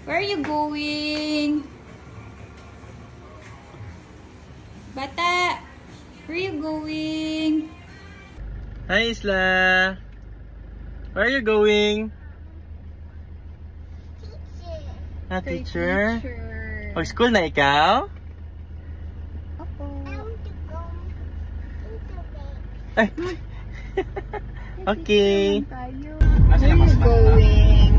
Where are you going? Bata, where are you going? Hi, Isla. Where are you going? Teacher. Teacher? School na ikaw? Opo. Ay. Okay. Where are you going?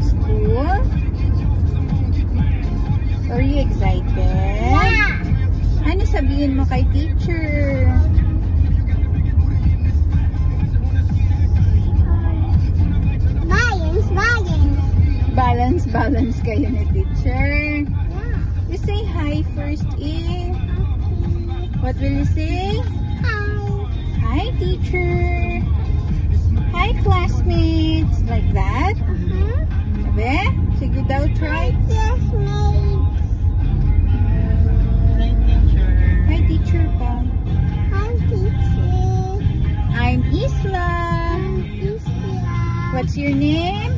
School? Are you excited? Yeah. Ano sabihin mo kay teacher? Balance kayo ni teacher. Yeah. You say hi first, eh? What will you say? Hi. Hi, teacher. Hi, classmates. Like that? Sabi? Sige daw, try. Hi, classmates. Hi, teacher. Hi, teacher pa. Hi, teacher. I'm Isla. What's your name?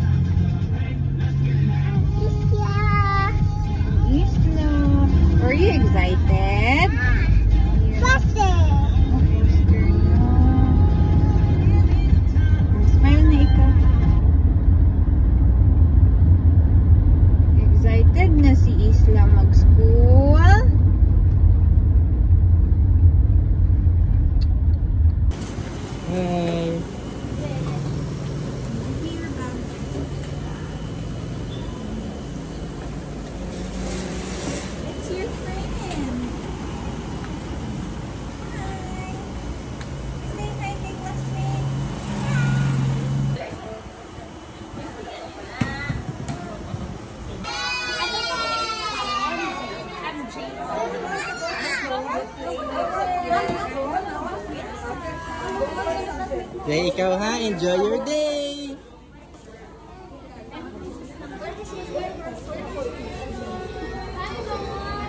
Are you excited? Faster! Faster na. Smile na ikaw. Excited na si Isla mag-school. Hi. Hey, ikaw ha, enjoy your day!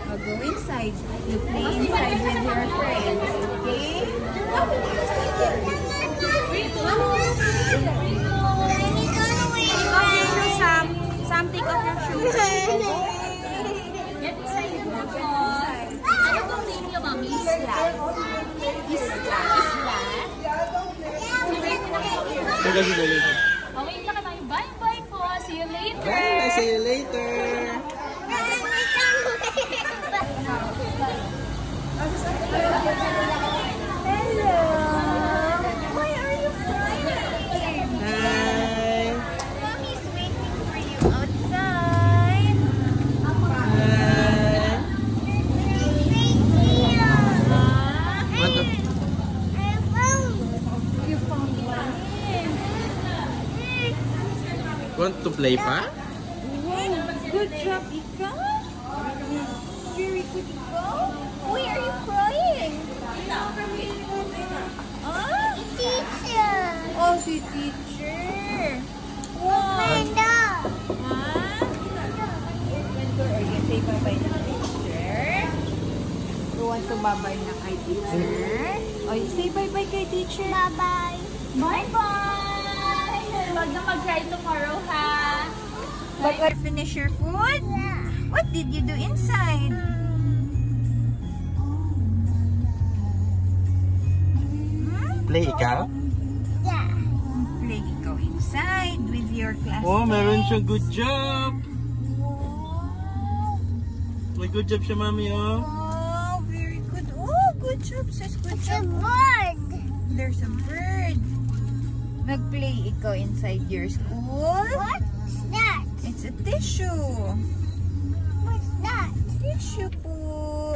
I'll go inside. You play inside with your friends, okay? Some take off your shoes. Get inside. Ano bang name niyo, Mami? Isla. Isla. Wait lang tayo. Bye-bye po. See you later. Bye! See you later! Hello. Why are you crying? Hi! Mommy's waiting for you outside. Hi! What the... You found one. Want to play pa? Wow, good job, Ika. Very good, Ika. Why are you crying? Ah? Teacher. Oh, si teacher. Wow. Ha? Or you say bye-bye na teacher? You want to bye-bye na kay teacher? Oh, you say bye-bye kay teacher? Bye-bye. Bye-bye. Huwag na mag-cry tomorrow, ha? But finish your food? Yeah. What did you do inside? Play ikaw? Yeah. Play ikaw inside with your classmates. Oh, meron siyang good job! May good job siya, Mami, oh. Oh, very good. Oh, good job, sis. Good job. It's a bird. There's a bird. Nag-play ikaw inside your school. What's that? It's a tissue. What's that? Tissue po.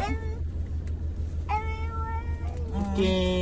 Okay.